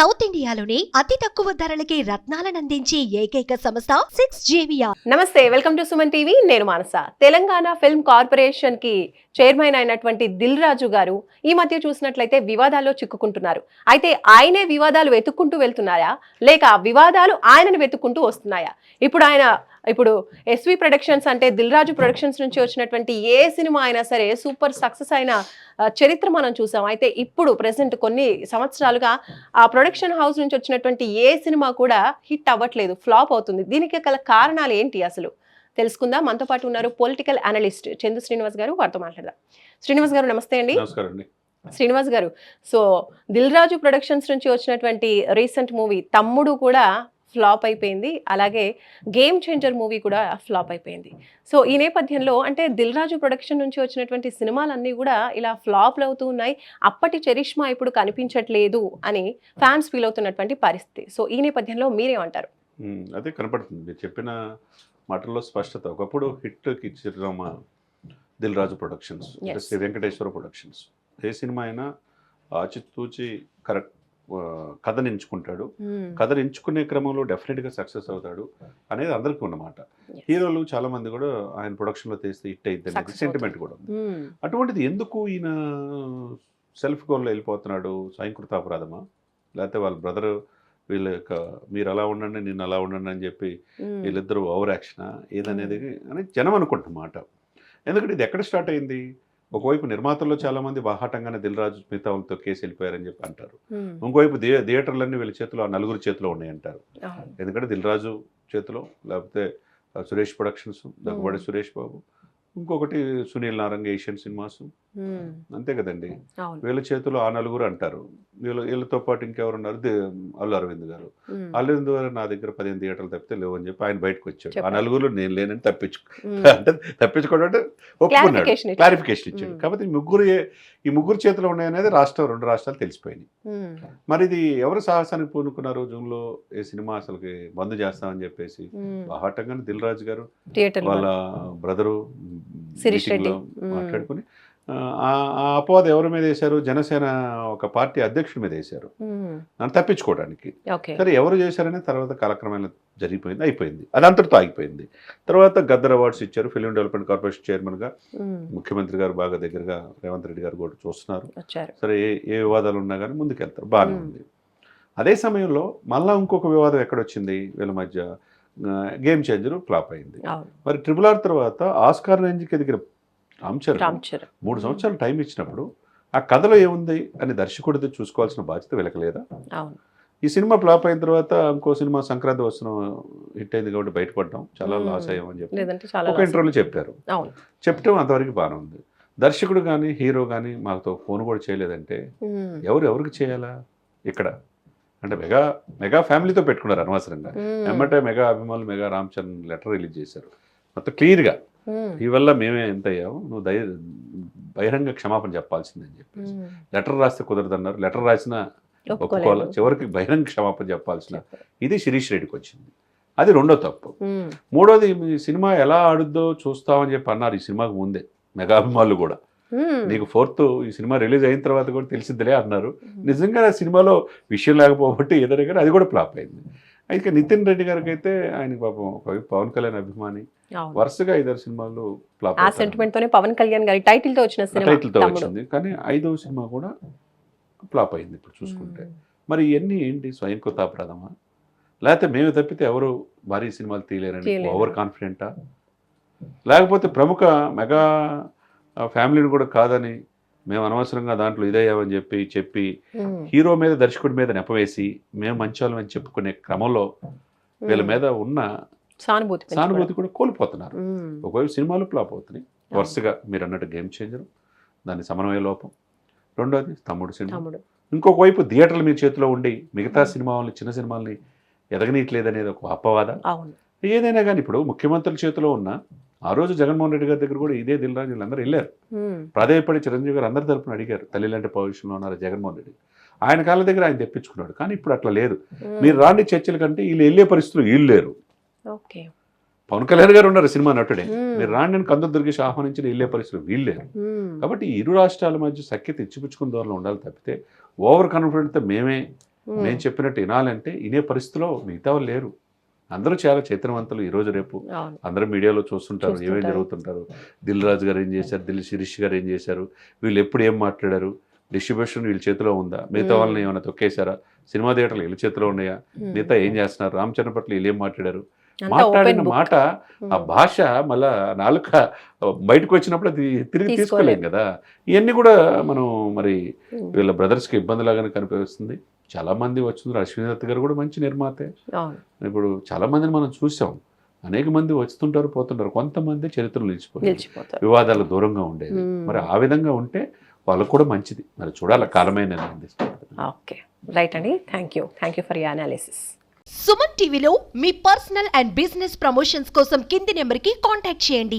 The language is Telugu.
సౌత్ ఇండియాలోని అతి తక్కువ ధరలకి రత్నాలనందించే ఏకైక సంస్థ 6JVR. నమస్తే, వెల్కమ్ టు సుమన్ టీవీ. నేను మానస. తెలంగాణ ఫిల్మ్ కార్పొరేషన్ కి చైర్మన్ అయినటువంటి దిల్ రాజు గారు ఈ మధ్య చూసినట్లయితే వివాదాల్లో చిక్కుకుంటున్నారు. అయితే ఆయనే వివాదాలు వెతుక్కుంటూ వెళ్తున్నాయా, లేక వివాదాలు ఆయనను వెతుక్కుంటూ వస్తున్నాయా? ఇప్పుడు ఎస్వి ప్రొడక్షన్స్ అంటే దిల్ రాజు ప్రొడక్షన్స్ నుంచి వచ్చినటువంటి ఏ సినిమా అయినా సరే సూపర్ సక్సెస్ అయిన చరిత్ర మనం చూసాం. అయితే ఇప్పుడు ప్రెసెంట్ కొన్ని సంవత్సరాలుగా ఆ ప్రొడక్షన్ హౌస్ నుంచి వచ్చినటువంటి ఏ సినిమా కూడా హిట్ అవ్వట్లేదు, ఫ్లాప్ అవుతుంది. దీనికి గల కారణాలు ఏంటి అసలు తెలుసుకుందాం. మనతో పాటు ఉన్నారు పొలిటికల్ అనలిస్ట్ చందు శ్రీనివాస్ గారు, వారితో మాట్లాడదాం. శ్రీనివాస్ గారు నమస్తే అండి. శ్రీనివాస్ గారు, సో దిల్ రాజు ప్రొడక్షన్స్ నుంచి వచ్చినటువంటి రీసెంట్ మూవీ తమ్ముడు కూడా ఫ్లాప్ అయిపోయింది, అలాగే గేమ్ చేంజర్ మూవీ కూడా ఫ్లాప్ అయిపోయింది. సో ఈ నేపథ్యంలో అంటే దిల్ రాజు ప్రొడక్షన్ నుంచి వచ్చినటువంటి సినిమాలన్నీ కూడా ఇలా ఫ్లాప్లు అవుతూ ఉన్నాయి. అప్పటి చరిష్మా ఇప్పుడు కనిపించట్లేదు అని ఫ్యాన్స్ ఫీల్ అవుతున్నటువంటి పరిస్థితి. సో ఈ నేపథ్యంలో మీరేమంటారు? అదే కనపడుతుంది మీరు చెప్పిన మాటల్లో స్పష్టత. ఒకప్పుడు హిట్కి చిరునామా దిల్ రాజు ప్రొడక్షన్స్, శ్రీ వెంకటేశ్వర ప్రొడక్షన్స్. ఏ సినిమా అయినా ఆచితూచి కరెక్ట్ కథను ఎంచుకుంటాడు, కథను ఎంచుకునే క్రమంలో డెఫినెట్గా సక్సెస్ అవుతాడు అనేది అందరికీ ఉన్నమాట. హీరోలు చాలా మంది కూడా ఆయన ప్రొడక్షన్లో తీస్తే హిట్ అయితే అనేది సెంటిమెంట్ కూడా ఉంది. అటువంటిది ఎందుకు ఈయన సెల్ఫ్ గోల్లో వెళ్ళిపోతున్నాడు? స్వయంకృత అపరాధమా, లేకపోతే వాళ్ళ బ్రదర్ వీళ్ళ యొక్క మీరు అలా ఉండండి నేను అలా ఉండండి అని చెప్పి వీళ్ళిద్దరూ ఓవర్ యాక్షనా ఏదనేది అని జనం అనుకుంటున్నమాట. ఎందుకంటే ఇది ఎక్కడ స్టార్ట్ అయింది? ఒకవైపు నిర్మాతల్లో చాలా మంది బాహాటంగానే దిల్ రాజు మిగతా వాళ్ళతో కేసు వెళ్ళిపోయారని చెప్పి అంటారు. ఇంకోవైపు థియేటర్లన్నీ వీళ్ళ చేతిలో, ఆ నలుగురు చేతిలో ఉన్నాయంటారు. ఎందుకంటే దిల్ రాజు చేతిలో, లేకపోతే సురేష్ ప్రొడక్షన్స్, దగ్గుబాటి సురేష్ బాబు, ఇంకొకటి సునీల్ నారంగ ఏషియన్ సినిమాస్, అంతే కదండి. వీళ్ళ చేతిలో ఆ నలుగురు అంటారు. వీళ్ళతో పాటు ఇంకెవరు ఉన్నారు? అల్లు అరవింద్ గారు. అరవింద్ గారు నా దగ్గర 15 థియేటర్లు తప్పితే లేవు అని చెప్పి ఆయన బయటకు వచ్చాడు. ఆ నలుగురు నేను లేనని తప్పించుకోవడం అంటే ఒప్పుకున్నాడు, క్లారిఫికేషన్ ఇచ్చాడు. కాబట్టి ఈ ముగ్గురు చేతిలో ఉన్నాయనేది రెండు రాష్ట్రాలు తెలిసిపోయినాయి. మరి ఇది ఎవరు సాహసానికి పూనుకున్నారు? జూన్లో ఏ సినిమా అసలుకి బంద్ చేస్తామని చెప్పేసి బాహాటంగానే దిల్ రాజు గారు వాళ్ళ బ్రదరు మాట్లాడుకుని ఆ అపవాదం ఎవరి మీద వేశారు? జనసేన ఒక పార్టీ అధ్యక్షుడి మీద వేశారు, నన్ను తప్పించుకోవడానికి. సరే ఎవరు చేశారనే తర్వాత కాలక్రమేణా జరిగిపోయింది, అయిపోయింది, అది అంతటితో ఆగిపోయింది. తర్వాత గద్దర్ అవార్డ్స్ ఇచ్చారు. ఫిల్మ్ డెవలప్మెంట్ కార్పొరేషన్ చైర్మన్గా ముఖ్యమంత్రి గారు బాగా దగ్గరగా రేవంత్ రెడ్డి గారు కూడా చూస్తున్నారు. సరే ఏ వివాదాలు ఉన్నా కానీ ముందుకెళ్తారు, బాగానే ఉంది. అదే సమయంలో మళ్ళీ ఇంకొక వివాదం ఎక్కడొచ్చింది వీళ్ళ మధ్య? గేమ్ చేంజర్ ఫ్లాప్ అయింది. మరి RRR తర్వాత ఆస్కార్ రేంజ్కి ఎదిగిన రామ్ చరణ్ 3 సంవత్సరాలు టైం ఇచ్చినప్పుడు ఆ కథలో ఏముంది అని దర్శకుడితో చూసుకోవాల్సిన బాధ్యత వెలకలేదా? ఈ సినిమా ఫ్లాప్ అయిన తర్వాత ఇంకో సినిమా సంక్రాంతి వస్తున్న హిట్ అయింది కాబట్టి బయటపడ్డాం, చాలా లాస్ అయ్యామని చెప్పి ఒక ఇంటర్వ్యూలో చెప్పారు. చెప్పడం అంతవరకు బాగానే ఉంది. దర్శకుడు కానీ హీరో కానీ మాతో ఫోన్ కూడా చేయలేదంటే ఎవరికి చేయాలా? ఇక్కడ అంటే మెగా ఫ్యామిలీతో పెట్టుకున్నారు అనవసరంగా. ఎమ్మటే మెగా అభిమానులు mega Ram Charan letter release చేశారు మొత్తం క్లియర్గా, ఈ వల్ల మేమే ఎంత అయ్యాము, నువ్వు బహిరంగ క్షమాపణ చెప్పాల్సిందని చెప్పేసి. లెటర్ రాస్తే కుదరదన్నారు, లెటర్ రాసిన ఒప్పుకోవాలి, చివరికి బహిరంగ క్షమాపణ చెప్పాల్సిన ఇది శిరీష్ రెడ్డికి వచ్చింది. అది రెండో తప్పు. మూడోది సినిమా ఎలా ఆడుద్దో చూస్తామని చెప్పి అన్నారు ఈ సినిమాకు ముందే మెగా అభిమానులు కూడా. నీకు 4th ఈ సినిమా రిలీజ్ అయిన తర్వాత కూడా తెలిసిద్దిలే అన్నారు. నిజంగా ఆ సినిమాలో విషయం లేకపోబట్టి ఏదైనా కానీ అది కూడా ఫ్లాప్ అయింది. అయితే నితిన్ రెడ్డి గారికి అయితే ఆయన పాపం పవన్ కళ్యాణ్ అభిమాని, వరుసగా 5 సినిమాలు ఫ్లాప్. ఆ సెంటిమెంట్ తోనే పవన్ కళ్యాణ్ గారి టైటిల్ తో వచ్చింది, కానీ 5వ సినిమా కూడా ఫ్లాప్ అయింది ఇప్పుడు చూసుకుంటే. మరి ఇవన్నీ ఏంటి? స్వయంకృత అపరాధమా, లేకపోతే మేము తప్పితే ఎవరు భారీ సినిమాలు తీయలేరని ఓవర్ కాన్ఫిడెంటా, లేకపోతే ప్రముఖ మెగా ఫ్యామిలీని కూడా కాదని మేము అనవసరంగా దాంట్లో ఇదయ్యామని చెప్పి హీరో మీద దర్శకుడి మీద నెపవేసి మేము మంచాలం అని చెప్పుకునే క్రమంలో వీళ్ళ మీద ఉన్న సానుభూతి కూడా కోల్పోతున్నారు. ఒకవైపు సినిమాలు ఫ్లాప్ అవుతున్నాయి వరుసగా, మీరు అన్నట్టు గేమ్ చేంజర్, దాని సమన్వయ లోపం. రెండోది తమ్ముడు సినిమా. ఇంకొక వైపు థియేటర్లు మీ చేతిలో ఉండి మిగతా సినిమాలని, చిన్న సినిమాలని ఎదగనీయట్లేదనేది ఒక అపవాదం. ఏదైనా కానీ ఇప్పుడు ముఖ్యమంత్రుల చేతిలో ఉన్న ఆ రోజు జగన్మోహన్ రెడ్డి గారి దగ్గర కూడా ఇదే దిల్ రాజు వీళ్ళందరూ వెళ్ళారు. ప్రాధాయపడి చిరంజీవి గారు అందరి తరపున అడిగారు, తల్లి లాంటి పొజిషన్లో ఉన్నారు జగన్మోహన్ రెడ్డి. ఆయన కాళ్ళ దగ్గర ఆయన తెప్పించుకున్నాడు. కానీ ఇప్పుడు అట్లా లేదు. మీరు రాని చర్చల కంటే వీళ్ళు వెళ్ళే పరిస్థితులు వీళ్ళు లేరు. పవన్ కళ్యాణ్ గారు ఉన్నారు సినిమా నటుడే, మీరు రాండి అని కందు దుర్గేష్ ఆహ్వానించిన వెళ్ళే పరిస్థితులు వీళ్ళు లేరు. కాబట్టి ఇరు రాష్ట్రాల మధ్య సఖ్యత ఇచ్చిపుచ్చుకున్న దూరంలో ఉండాలి తప్పితే ఓవర్ కాన్ఫిడెంట్తో మేమే నేను చెప్పినట్టు వినాలంటే వినే పరిస్థితిలో మిగతా వాళ్ళు లేరు. అందరూ చాలా చైతన్యవంతులు ఈ రోజు రేపు. అవును. అందరూ మీడియాలో చూస్తుంటారు ఏమేమి జరుగుతుంటారు. దిల్ రాజు గారు ఏం చేశారు, దిల్ శిరీష్ గారు ఏం చేశారు, వీళ్ళు ఎప్పుడు ఏం మాట్లాడారు, డిస్ట్రిబ్యూషన్ వీళ్ళ చేతిలో ఉందా, మిగతా వాళ్ళని ఏమైనా తొక్కేశారా, సినిమా థియేటర్లు వీళ్ళ చేతిలో ఉన్నాయా, మిగతా ఏం చేస్తున్నారు, రామ్ చరణ్ పట్ల వీళ్ళు ఏం మాట్లాడారు, మాట్లాడిన మాట ఆ భాష మళ్ళా నాలుక బయటకు వచ్చినప్పుడు అది తిరిగి తీసుకోలేం కదా. ఇవన్నీ కూడా మనం మరి వీళ్ళ బ్రదర్స్కి ఇబ్బందిలాగానే కనిపిస్తుంది. చాలా మంది వచ్చింది. అశ్విని దత్ గారు కూడా మంచి నిర్మాతే. ఇప్పుడు చాలా మందిని మనం చూసాం, అనేక మంది వస్తుంటారు పోతుంటారు, కొంతమంది చరిత్రలు నిలిచిపోతారు, వివాదాలు దూరంగా ఉండేది. మరి ఆ విధంగా ఉంటే వాళ్ళకు కూడా మంచిది. మరి చూడాలి, కాలమే నిర్ణయిస్తుంది. ఓకే, రైట్ అండి. Thank you for your analysis. Suman టీవీలో మీ పర్సనల్ అండ్ బిజినెస్ ప్రమోషన్స్ కోసం కింది నెంబర్కి కాంటాక్ట్ చేయండి.